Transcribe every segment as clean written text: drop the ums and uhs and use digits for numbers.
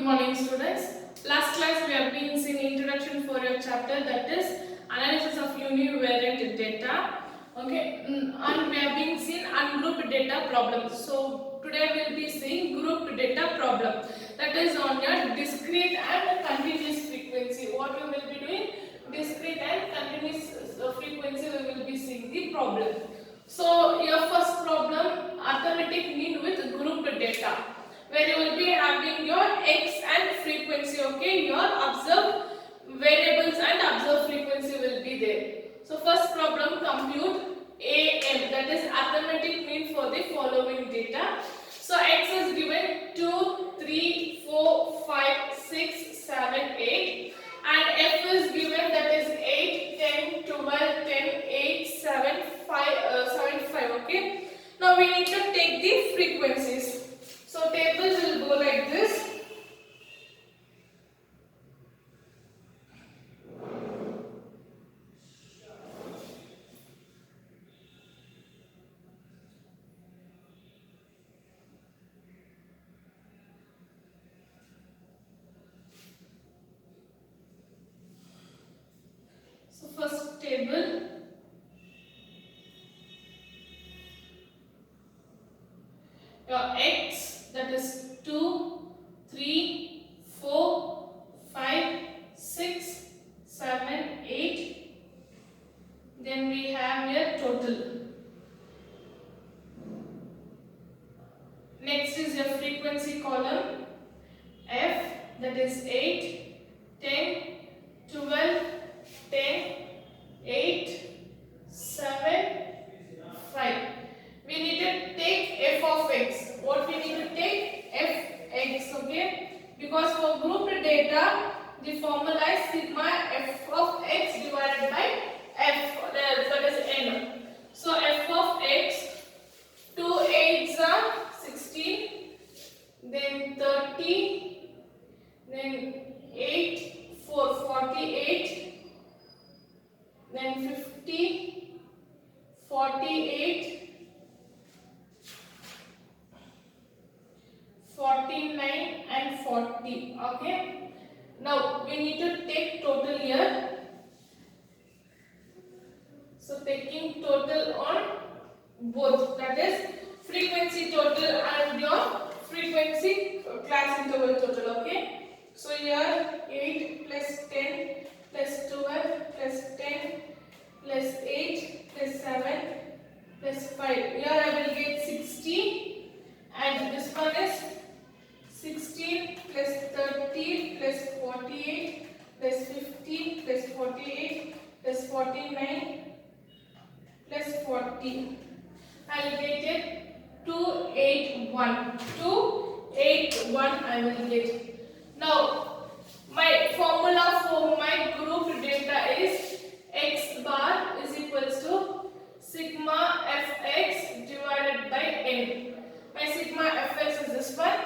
Good morning, students. Last class we have been seeing introduction for your chapter, that is analysis of univariate data. Okay, and we have been seeing ungrouped data problems. So today we will be seeing grouped data problem, that is on your discrete and continuous frequency. What we will be doing? Discrete and continuous frequency we will be seeing the problem. So your first problem, arithmetic mean with grouped data, where you will be having your x and frequency. Okay, your observed variables and observed frequency will be there. So first problem, compute am, that is arithmetic mean for the following data. So x is given 2, 3, 4, 5, 6, 7, 8, and f is given, that is 8, 10, 12, 10, 8, 7, 5. Okay, now we need to take the frequencies. So table will go like this. So first table, your x, that is 2, 3, 4, 5, 6, 7, 8. Then we have your total. Next is your frequency column, f, that is 8, 10, 12, 10, 8, 7, 5. We need to take f of x. What we need to take? Fx, okay? Because for grouped data, the formula is sigma f of x divided by f, that is n. So f of x, 2 8s are 16, then 30, then 8, 4, 48, then 50, 48, 49 and 40. Okay, now we need to take total here. So taking total on both, that is frequency total and your frequency class interval total. Okay, so here 8 plus 10 plus 12 plus 10 plus 8 plus 7 plus 5. Here I will get 60, and this one is 16 plus 30 plus 48 plus 50 plus 48 plus 49 plus 40. I will get it 281. 281 I will get. Now my formula for my group data is x bar is equals to sigma fx divided by n. My sigma fx is this one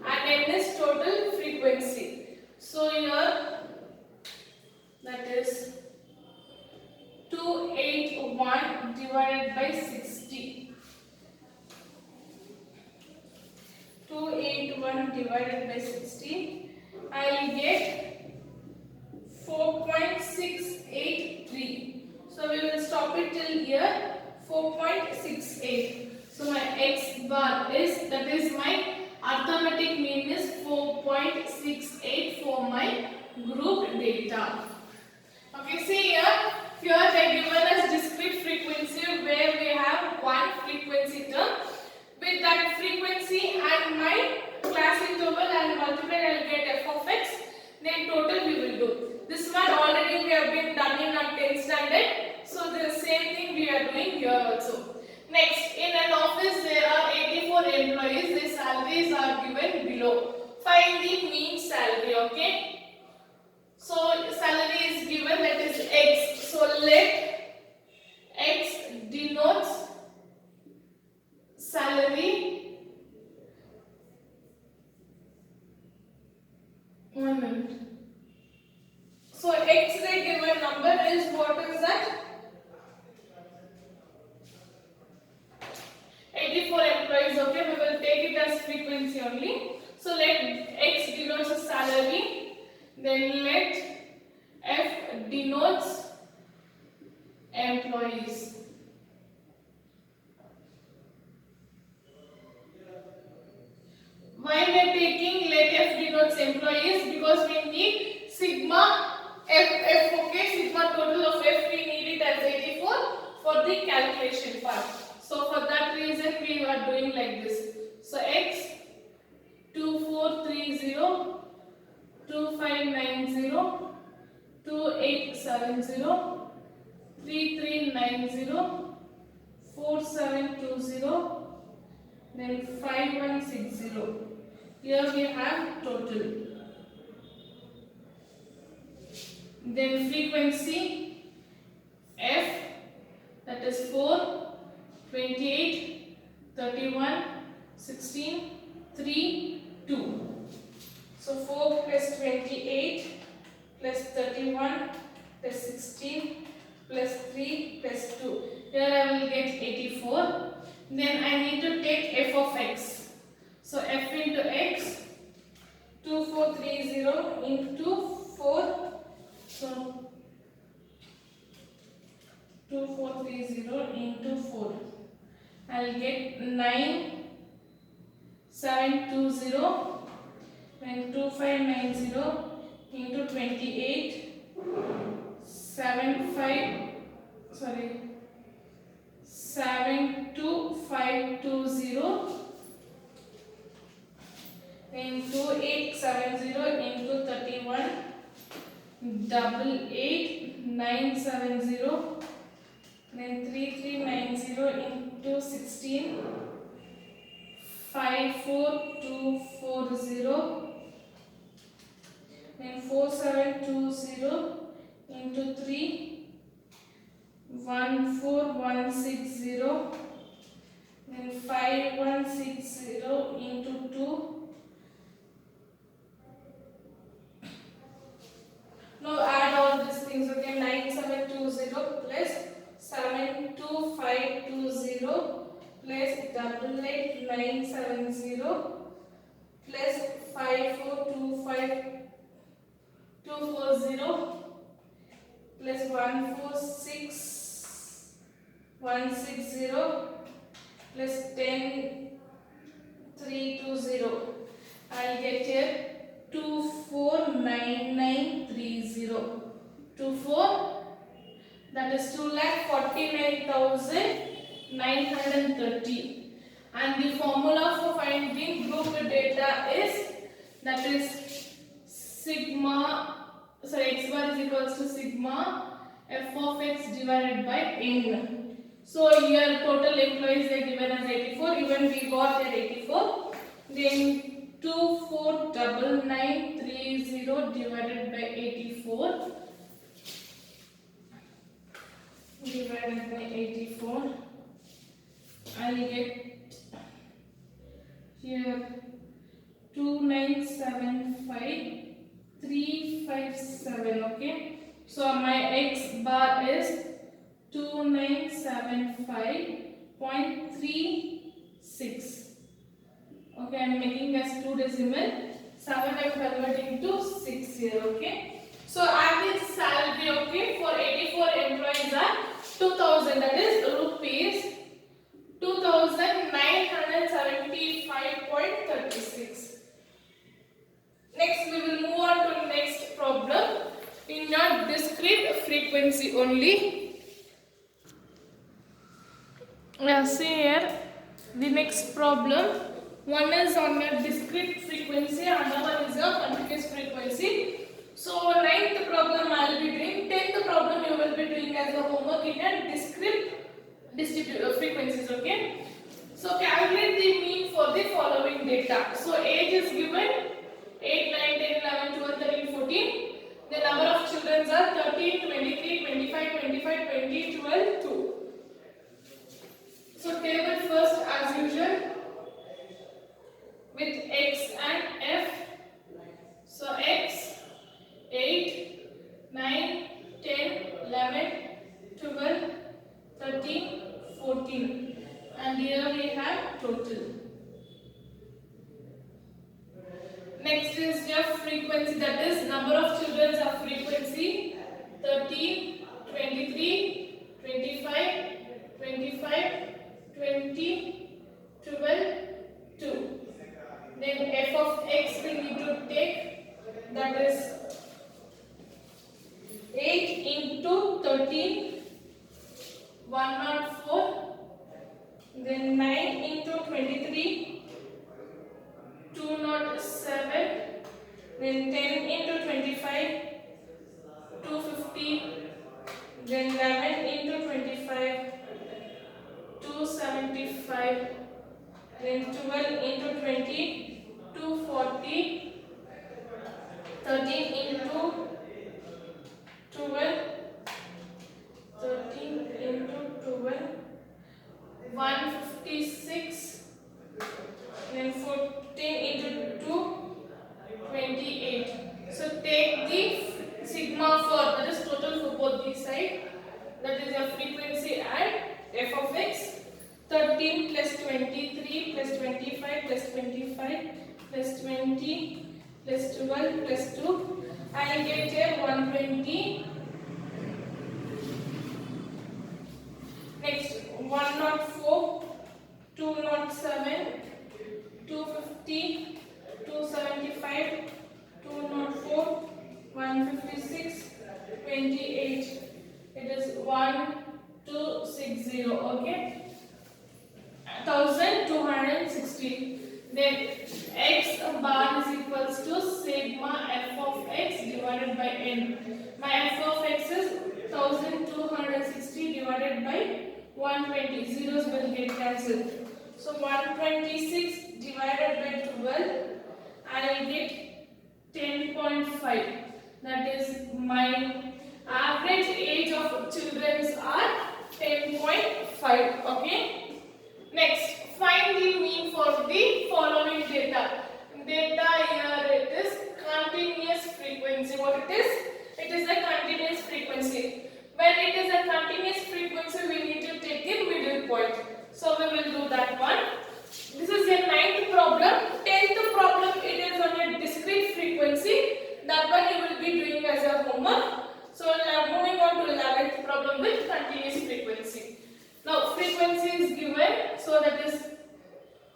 and n is total frequency. So here that is 281 divided by 60. 281 divided by 60, I will get 4.683. So we will stop it till here, 4.68. So my x bar is, that is my arithmetic mean is 4.68 for my group data. Okay, see here, here they given us discrete frequency where we have one frequency term. With that frequency and my class interval and multiply, I will get f of x. Then total we will do. This one already we have been done in our 10th standard. So the same thing we are doing here also. Next, in an office there are 84 employees. Their salaries are given below. Find the mean salary. Okay. So salary is given, that is x. So let x denotes salary. 1 minute. So x the given number is, what is that? 84 employees. Okay, we will take it as frequency only. So let x denotes a Then let F denotes employees. Why we are taking let F denotes employees? Because we need sigma F, okay, sigma total of F, we need it as 84 for the calculation part. So for that reason we are doing like this. So X 2430 2590 2870 3390 4720 then 5160. Here we have total. Then frequency F, that is 4 28 31 16 3 2. So 4 plus 28 plus 31 plus 16 plus 3 plus 2. Here I will get 84. Then I need to take f of x. So f into x 2430 into 4. So 2430 into 4. I will get 9720 and 2590 into 28 72520 into 2870 into 31 88970 then 3390 into 16 54240 then 4720 into 3 14160 then 5160 into 2. Now add all these things, okay. 9720 plus 72520 plus 88970 plus 5425240 plus 146 plus 10320. I'll get here 249930. 24, that is 2,49,930. And the formula for finding group data is, that is sigma, sorry, x bar is equals to sigma f of x divided by n. So here total employees are given as 84, even we got here 84. Then 249930 divided by 84 divided by 84. I'll get here 2975357. Okay, so my x bar is 2975.36. Okay, I am making as 2 decimal. 7 I am converting to 6 here. Okay, so average salary, okay, for 84 employees are 2000, that is rupees 2975.36. Next we will move on to next problem in your discrete frequency only. Now see here the next problem. One is on your discrete frequency, another one is your continuous frequency. So 9th problem I will be doing, 10th problem you will be doing as a homework in your discrete frequencies. Okay, so calculate the mean for the following data. So age is given 8, 9, 10, 11, 12, 13, 14. The number of children are 13, 23, 25, 25, 20, 12, 2. So table first as usual with x and f. So x 8, 9, 10, 11, 12, 13, 14, and here we have total. Next is your frequency, that is number of children of frequency 13, 23, 25, 25, 20, 12, 2. Then f of x we need to take, that is 8 into 13, 104. Then 9 into 23, 207. Then 10 into 25, 250. Then 11 into 25, 275. Then 12 into 20, 240. 13 into 12, 13 into 12, 156. Then 14 into 2, 28. So take the sigma for, that is total for both these sides, that is your frequency and f of x. 13 plus 23 plus 25 plus 25 plus 20 plus 12 plus 2. I get here 120. Next 104, 207, 250, 275, 204, 156, 28. It is 1260. Okay. 1260. Then x bar is equals to sigma f of x divided by n. My f of x is 1260 divided by 120. Zeros will get cancelled. So 126 divided by 12, I will get 10.5. That is my average age of children are 10.5. Okay. Next, find the mean for the following data. Data here it is continuous frequency. What it is? It is a continuous frequency. When it is a continuous frequency, we need to take the middle point. So we will do that one. This is your 9th problem. 10th problem, it is on a discrete frequency. That one you will be doing as a homework. So now moving on to 11th problem with continuous frequency. Now frequency is given, so that is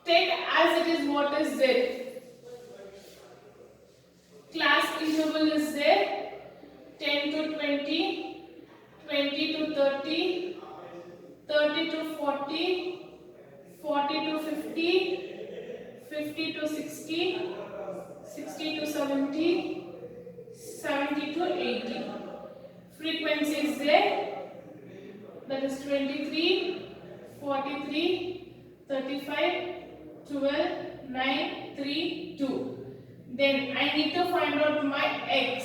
take as it is what is there. Class interval is there, 10 to 20, 20 to 30, 30 to 40, 40 to 50, 50 to 60, 60 to 70, 70 to 80. Frequency is there. That is 23, 43, 35, 12, 9, 3, 2. Then I need to find out my x.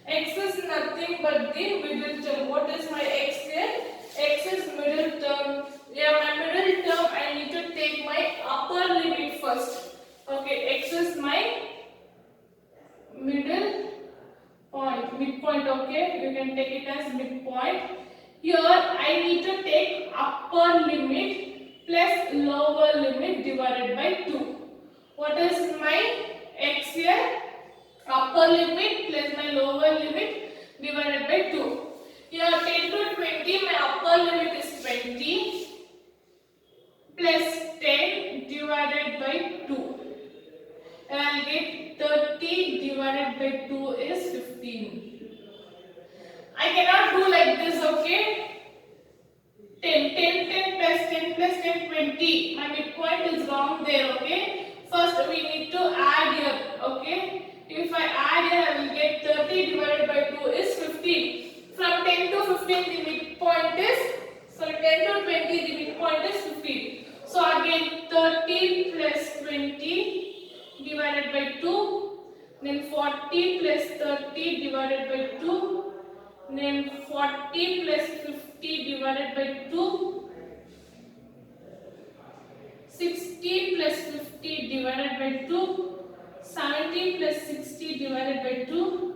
X is nothing but the middle term. What is my x here? X is middle term. Yeah, my middle term, I need to take my upper limit first. Okay, x is my middle point, midpoint. Okay, you can take it as midpoint. Here I need to take upper limit plus lower limit divided by 2. What is my x here? Upper limit plus my lower limit divided by 2. Here 10 to 20, my upper limit is 20 plus 10 divided by 2. And I will get 30 divided by 2 is 15. I cannot do like this, okay? 10 plus 10 plus 10, 20. My midpoint is wrong there, okay? First we need to add here, okay? If I add here, I will get 30 divided by 2 is 15. From 10 to 15, the midpoint is, sorry, 10 to 20, the midpoint is 15. So again, 30 plus 20 divided by 2. Then 40 plus 30 divided by 2. Then 40 plus 50 divided by 2. 60 plus 50 divided by 2. 70 plus 60 divided by 2.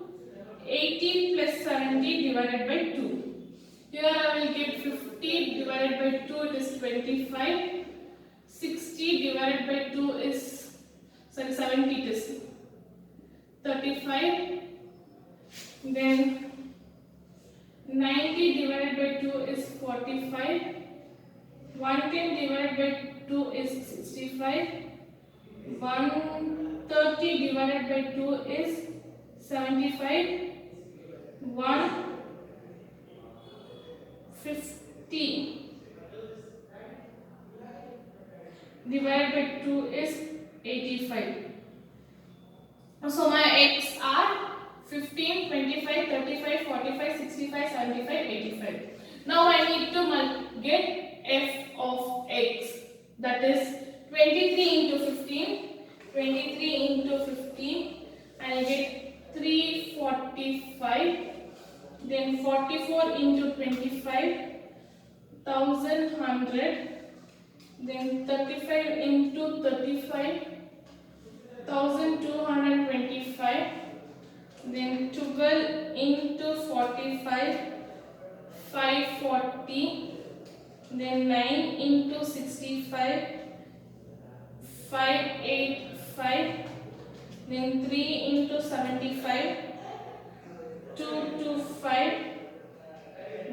80 plus 70 divided by 2. Here I will get 50 divided by 2, it is 25. 60 divided by 2 is, sorry, 70 it is. 35. Then 90 divided by 2 is 45. 110 divided by 2 is 65. 130 divided by 2 is 75. 150 divided by 2 is 85. So my x are 15, 25, 35, 45, 65, 75, 85. Now I need to get f of x, that is 23 into 15. 23 into 15, I will get 345. Then 44 into 25, 1100. Then 35 into 35, 1225. Then 12 into 45, 540. Then 9 into 65, 585. Then 3 into 75, 225.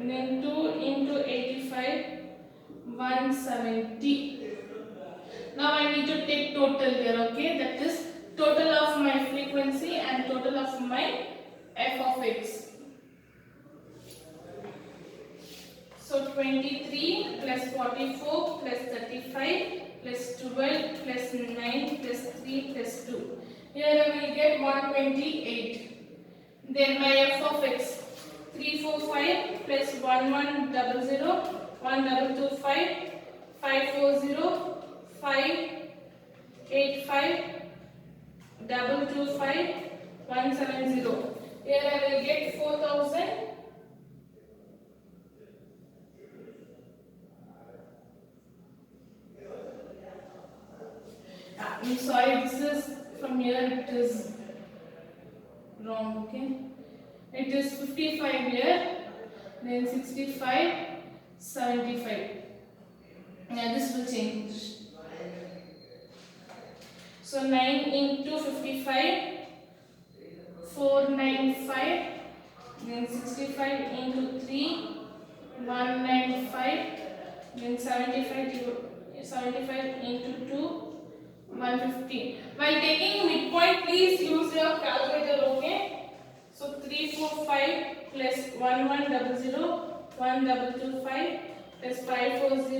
Then 2 into 85, 170. Now I need to take total here, okay? That is total of my frequency and total of my f of x. So 23 plus 44 plus 35 plus 12 plus 9 plus 3 plus 2. Here I will get 128. Then my f of x, 345 plus 1100, 1225, 540, 585, 225, 170. Here I will get 4000. I'm sorry, this is from here, it is wrong, okay? It is 55 here, then 65, 75. Now this will change. So 9 into 55, 495, then 65 into 3, 195, then 75 into 2, 150. While taking midpoint, please use your calculator, okay? So 345 plus 1100, 1225 plus 540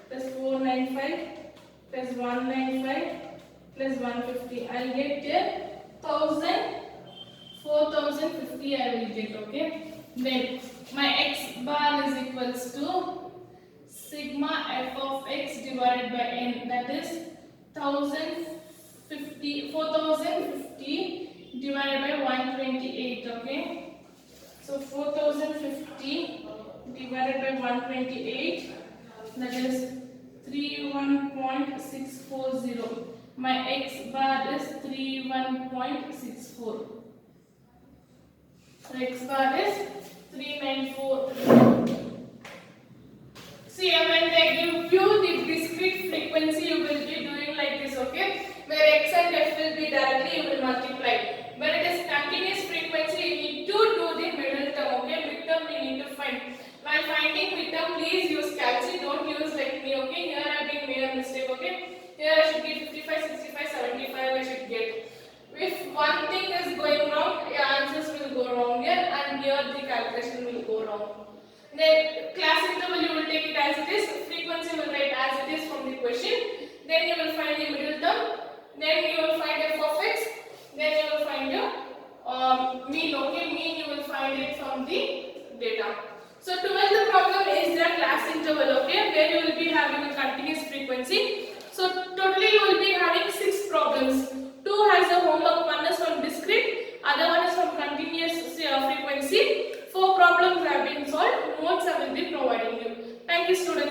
plus 495 plus 195 plus 150. I'll get here 4050 I will get, okay? Then my x bar is equals to sigma f of x divided by n, that is 4050 divided by 128, okay? So 4050 divided by 128, that is 31.640. My x bar is 31.64. So x bar is 394. See, when they give you the discrete frequency, you will be doing like this, okay? Where x and f will be directly, you will multiply. When it is continuous frequency, you need to do the middle term, okay? Midterm we need to find. While finding midterm, please use calci, don't use like me, okay? Here I have been made a mistake, okay? Here I should get 55, 65, 75 I should get. If one thing is going wrong, your answers will go wrong here, and here the calculation will go wrong. Then class interval you will take it as it is, frequency will write as it is from the question. Then you will find the middle term. Then you will find f of x. Then you will find your mean, okay? Mean you will find it from the data. So 12th problem is the class interval, okay? Where you will be having a continuous frequency. So totally you will be having 6 problems. 2 has a homework, one is from discrete, other one is from continuous frequency. 4 problems have been solved. Notes I will be providing you. Thank you, students.